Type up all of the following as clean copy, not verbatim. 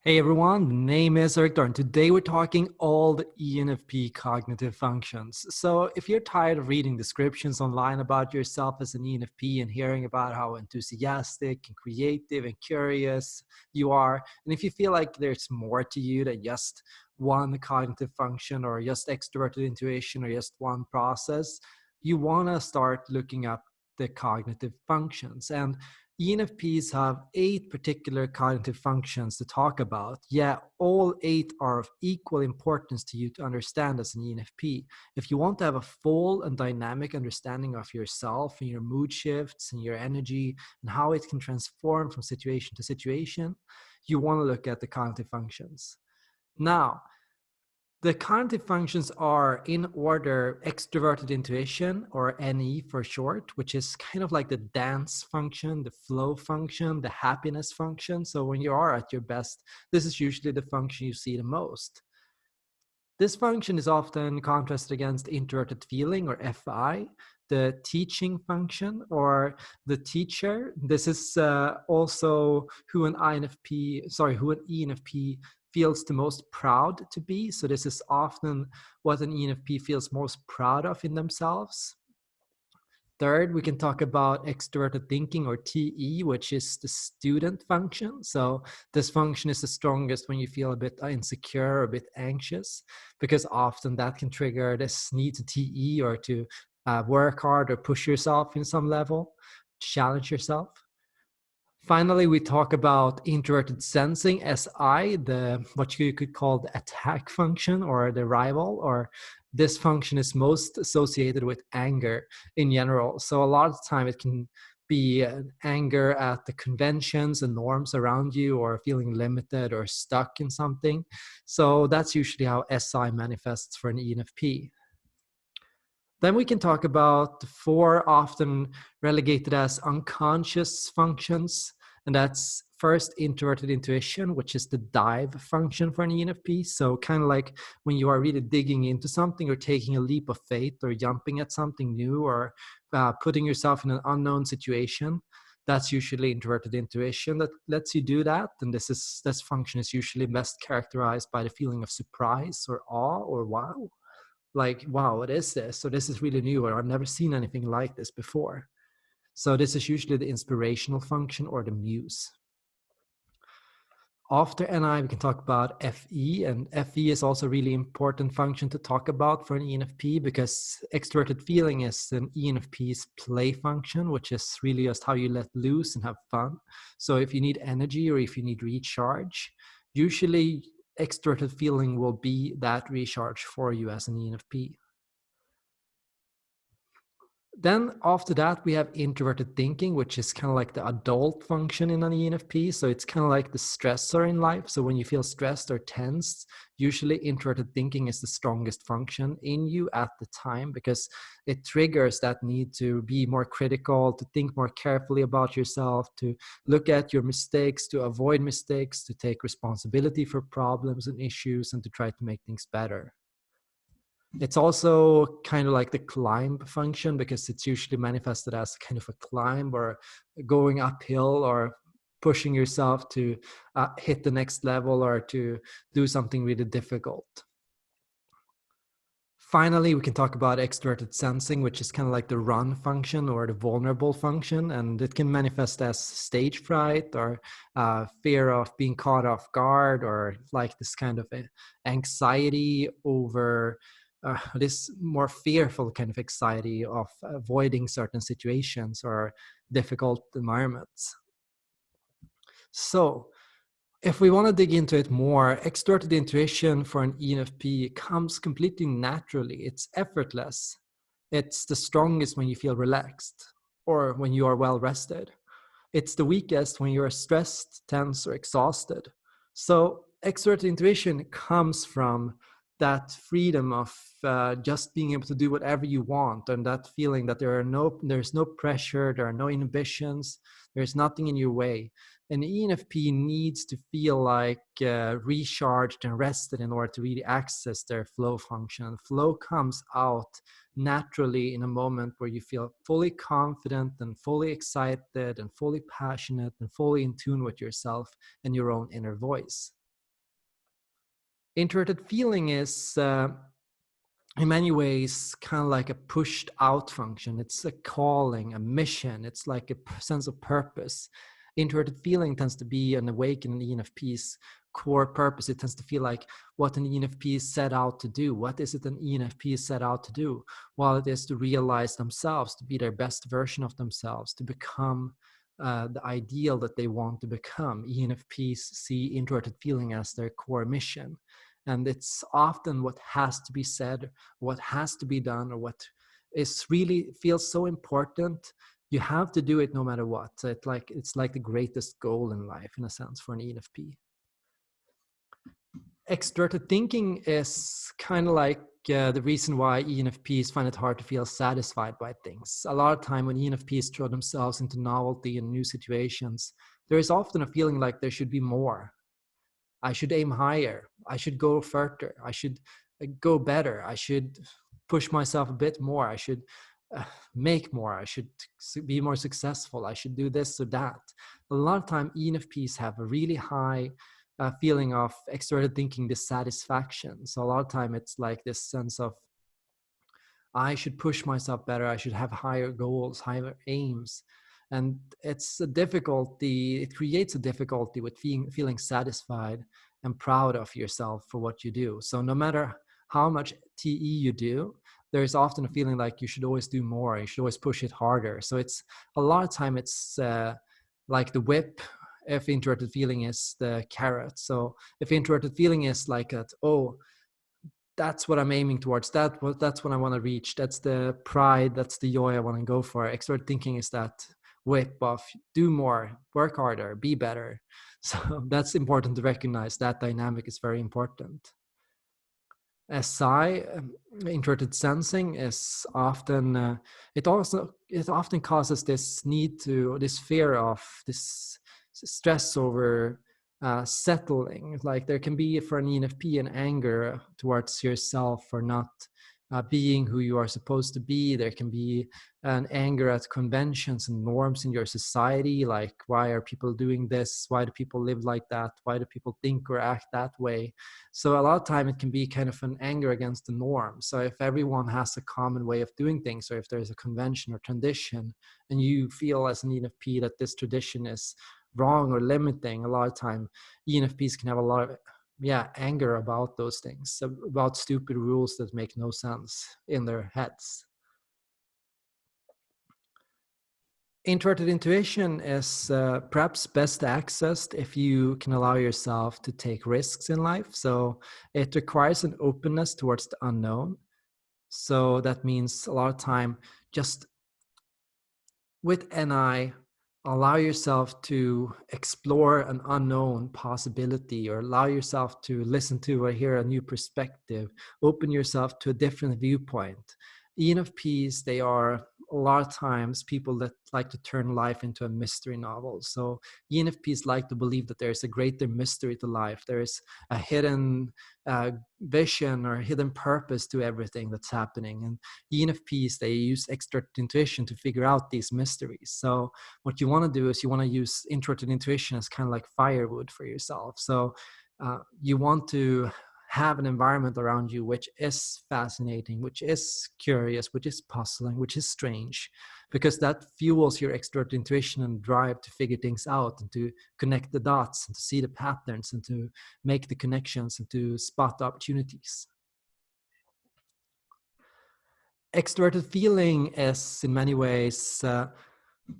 Hey everyone, the name is Eric and today we're talking all the ENFP cognitive functions. So if you're tired of reading descriptions online about yourself as an ENFP and hearing about how enthusiastic and creative and curious you are, and if you feel like there's more to you than just one cognitive function or just extroverted intuition or just one process, you want to start looking up the cognitive functions. And ENFPs have 8 particular cognitive functions to talk about. Yeah, all 8 are of equal importance to you to understand as an ENFP. If you want to have a full and dynamic understanding of yourself and your mood shifts and your energy and how it can transform from situation to situation, you want to look at the cognitive functions. Now, the cognitive functions are in order extroverted intuition, or NE for short, which is kind of like the dance function, the flow function, the happiness function. So when you are at your best, this is usually the function you see the most. This function is often contrasted against introverted feeling, or FI, the teaching function or the teacher. This is also who an ENFP feels the most proud to be. So this is often what an ENFP feels most proud of in themselves. Third, we can talk about extroverted thinking, or TE, which is the student function. So this function is the strongest when you feel a bit insecure or a bit anxious, because often that can trigger this need to TE or to work hard or push yourself in some level, challenge yourself. Finally, we talk about introverted sensing, SI, the what you could call the attack function or the rival, or this function is most associated with anger in general. So a lot of the time it can be anger at the conventions and norms around you, or feeling limited or stuck in something. So that's usually how SI manifests for an ENFP. Then we can talk about the 4 often relegated as unconscious functions. And that's first introverted intuition, which is the dive function for an ENFP. So kind of like when you are really digging into something or taking a leap of faith or jumping at something new or putting yourself in an unknown situation. That's usually introverted intuition that lets you do that. And this function is usually best characterized by the feeling of surprise or awe or wow. Like, wow, what is this? So this is really new, or I've never seen anything like this before. So this is usually the inspirational function or the muse. After NI, we can talk about FE, and FE is also a really important function to talk about for an ENFP, because extroverted feeling is an ENFP's play function, which is really just how you let loose and have fun. So if you need energy or if you need recharge, usually extroverted feeling will be that recharge for you as an ENFP. Then after that, we have introverted thinking, which is kind of like the adult function in an ENFP. So it's kind of like the stressor in life. So when you feel stressed or tensed, usually introverted thinking is the strongest function in you at the time, because it triggers that need to be more critical, to think more carefully about yourself, to look at your mistakes, to avoid mistakes, to take responsibility for problems and issues, and to try to make things better. It's also kind of like the climb function, because it's usually manifested as kind of a climb or going uphill or pushing yourself to hit the next level or to do something really difficult. Finally, we can talk about extroverted sensing, which is kind of like the run function or the vulnerable function. And it can manifest as stage fright or fear of being caught off guard, or like this kind of anxiety over this more fearful kind of anxiety of avoiding certain situations or difficult environments. So if we want to dig into it more, extroverted intuition for an ENFP comes completely naturally. It's effortless. It's the strongest when you feel relaxed or when you are well rested. It's the weakest when you are stressed, tense, or exhausted. So extroverted intuition comes from that freedom of just being able to do whatever you want, and that feeling that there's no pressure, there are no inhibitions, there's nothing in your way. An ENFP needs to feel like recharged and rested in order to really access their flow function. Flow comes out naturally in a moment where you feel fully confident and fully excited and fully passionate and fully in tune with yourself and your own inner voice. Introverted feeling is in many ways kind of like a pushed out function. It's a calling, a mission. It's like a sense of purpose. Introverted feeling tends to be an awakened ENFP's core purpose. It tends to feel like what an ENFP is set out to do. What is it an ENFP is set out to do? Well, it is to realize themselves, to be their best version of themselves, to become the ideal that they want to become. ENFPs see introverted feeling as their core mission. And it's often what has to be said, what has to be done, or what is really feels so important. You have to do it no matter what. So it's like the greatest goal in life, in a sense, for an ENFP. Extroverted thinking is kind of like the reason why ENFPs find it hard to feel satisfied by things. A lot of time when ENFPs throw themselves into novelty and new situations, there is often a feeling like there should be more. I should aim higher. I should go further. I should go better. I should push myself a bit more. I should make more. I should be more successful. I should do this or that. A lot of time, ENFPs have a really high feeling of extroverted thinking dissatisfaction. So a lot of time, it's like this sense of I should push myself better. I should have higher goals, higher aims. And it's a difficulty, it creates a difficulty with feeling satisfied and proud of yourself for what you do. So no matter how much TE you do, there's often a feeling like you should always do more. You should always push it harder. So it's a lot of time it's like the whip. If introverted feeling is the carrot. So if introverted feeling is like that, oh, that's what I'm aiming towards. That's what I want to reach. That's the pride. That's the joy I want to go for. Extrovert thinking is that whip of do more, work harder, be better. So that's important to recognize. That dynamic is very important. SI, introverted sensing, is often it often causes this need to this fear of this stress over settling. Like there can be for an ENFP an anger towards yourself for not being who you are supposed to be. There can be an anger at conventions and norms in your society, like why are people doing this? Why do people live like that? Why do people think or act that way? So a lot of time it can be kind of an anger against the norm. So if everyone has a common way of doing things, or if there's a convention or tradition, and you feel as an ENFP that this tradition is wrong or limiting, a lot of time ENFPs can have a lot of anger about those things, about stupid rules that make no sense in their heads. Introverted intuition is perhaps best accessed if you can allow yourself to take risks in life. So it requires an openness towards the unknown. So that means a lot of time just with NI, allow yourself to explore an unknown possibility, or allow yourself to listen to or hear a new perspective, open yourself to a different viewpoint. ENFPs, they are a lot of times people that like to turn life into a mystery novel. So ENFPs like to believe that there's a greater mystery to life. There is a hidden vision or hidden purpose to everything that's happening. And ENFPs, they use extroverted intuition to figure out these mysteries. So what you want to do is you want to use introverted intuition as kind of like firewood for yourself. So you want to have an environment around you which is fascinating, which is curious, which is puzzling, which is strange, because that fuels your extrovert intuition and drive to figure things out and to connect the dots and to see the patterns and to make the connections and to spot the opportunities. Extroverted feeling is in many ways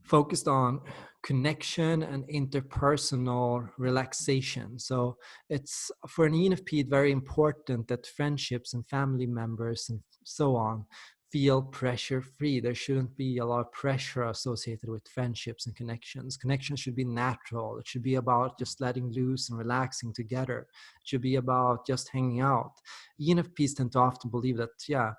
focused on connection and interpersonal relaxation. So it's for an ENFP very important that friendships and family members and so on feel pressure free. There shouldn't be a lot of pressure associated with friendships and connections. Connections should be natural. It should be about just letting loose and relaxing together. It should be about just hanging out. ENFPs tend to often believe that,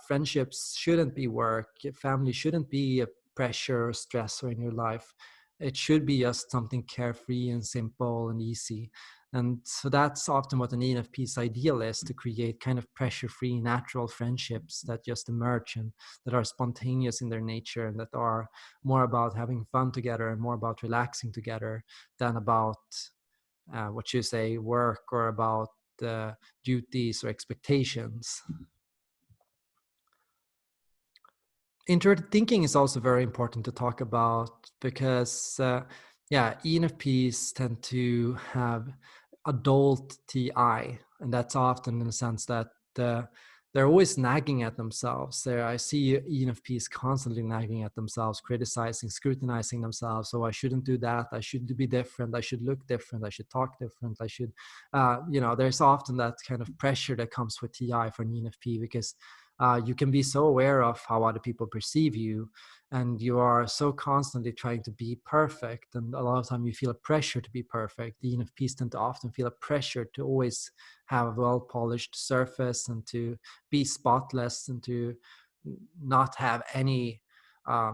friendships shouldn't be work, family shouldn't be a pressure or stressor in your life. It should be just something carefree and simple and easy. And so that's often what an ENFP's ideal is, to create kind of pressure-free, natural friendships that just emerge and that are spontaneous in their nature and that are more about having fun together and more about relaxing together than about what you say, work, or about duties or expectations. Introverted thinking is also very important to talk about because, yeah, ENFPs tend to have adult TI, and that's often in the sense that uh, they're always nagging at themselves. I see ENFPs constantly nagging at themselves, criticizing, scrutinizing themselves. So I shouldn't do that. I should be different. I should look different. I should talk different. I should, there's often that kind of pressure that comes with TI for an ENFP because you can be so aware of how other people perceive you, and you are so constantly trying to be perfect, and a lot of time you feel a pressure to be perfect. The ENFPs tend to often feel a pressure to always have a well-polished surface and to be spotless and to not have any uh,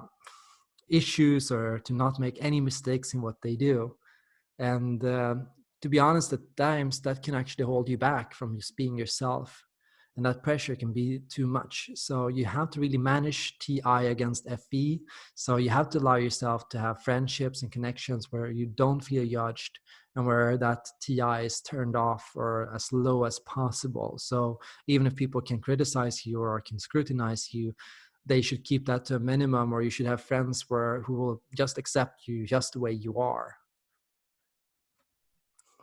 issues or to not make any mistakes in what they do. And to be honest, at times that can actually hold you back from just being yourself. And that pressure can be too much. So you have to really manage TI against FE. So you have to allow yourself to have friendships and connections where you don't feel judged and where that TI is turned off or as low as possible. So even if people can criticize you or can scrutinize you, they should keep that to a minimum, or you should have friends who will just accept you just the way you are.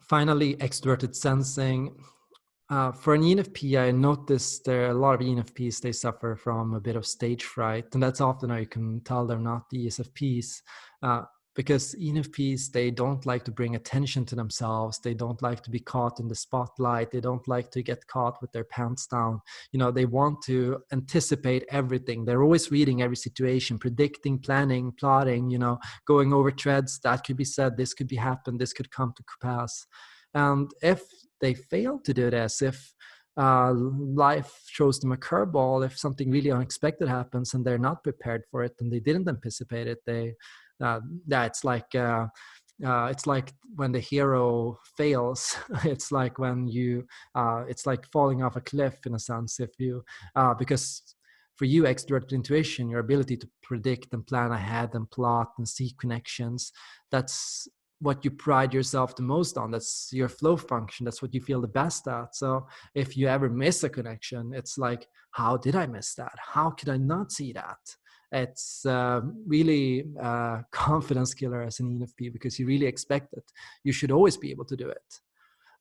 Finally, extroverted sensing. For an ENFP, I noticed there are a lot of ENFPs, they suffer from a bit of stage fright. And that's often how you can tell they're not ESFPs. Because ENFPs, they don't like to bring attention to themselves. They don't like to be caught in the spotlight. They don't like to get caught with their pants down. They want to anticipate everything. They're always reading every situation, predicting, planning, plotting, going over threads. That could be said, this could be happened, this could come to pass. And if they fail to do this, if life throws them a curveball, if something really unexpected happens and they're not prepared for it and they didn't anticipate it, it's like when the hero fails. It's like when it's like falling off a cliff in a sense. If you because for you, extroverted intuition, your ability to predict and plan ahead and plot and see connections, that's what you pride yourself the most on. That's your flow function. That's what you feel the best at. So if you ever miss a connection, it's like, how did I miss that? How could I not see that? It's really confidence killer as an ENFP because you really expect it. You should always be able to do it.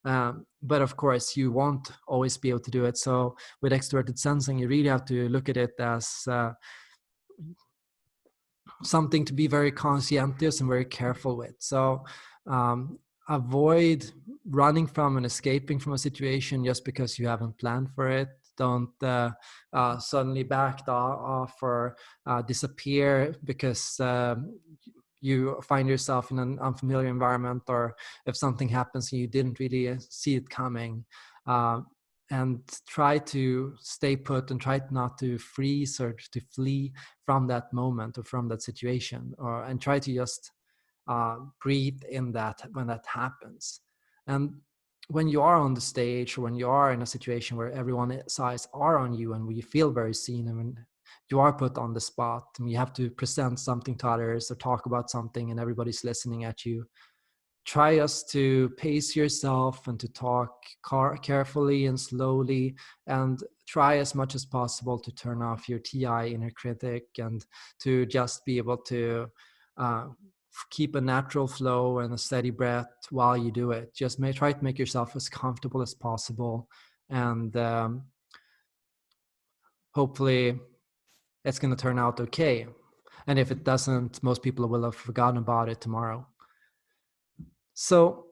But of course, you won't always be able to do it. So with extroverted sensing, you really have to look at it as something to be very conscientious and very careful with. So avoid running from and escaping from a situation just because you haven't planned for it. Don't suddenly back off or disappear because you find yourself in an unfamiliar environment, or if something happens and you didn't really see it coming. And try to stay put and try not to freeze or to flee from that moment or from that situation, and try to just breathe in that when that happens. And when you are on the stage, or when you are in a situation where everyone's eyes are on you and you feel very seen, and when you are put on the spot and you have to present something to others or talk about something and everybody's listening at you, try just to pace yourself and to talk carefully and slowly, and try as much as possible to turn off your TI inner critic and to just be able to uh, keep a natural flow and a steady breath while you do it. Just try to make yourself as comfortable as possible, and hopefully it's going to turn out okay. And if it doesn't, most people will have forgotten about it tomorrow. So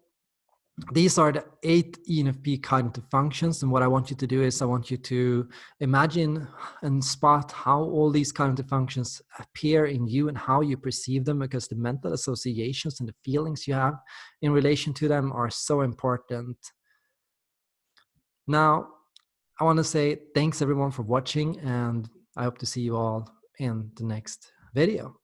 these are the 8 ENFP cognitive functions. And what I want you to do is I want you to imagine and spot how all these cognitive functions appear in you and how you perceive them, because the mental associations and the feelings you have in relation to them are so important. Now, I want to say thanks everyone for watching, and I hope to see you all in the next video.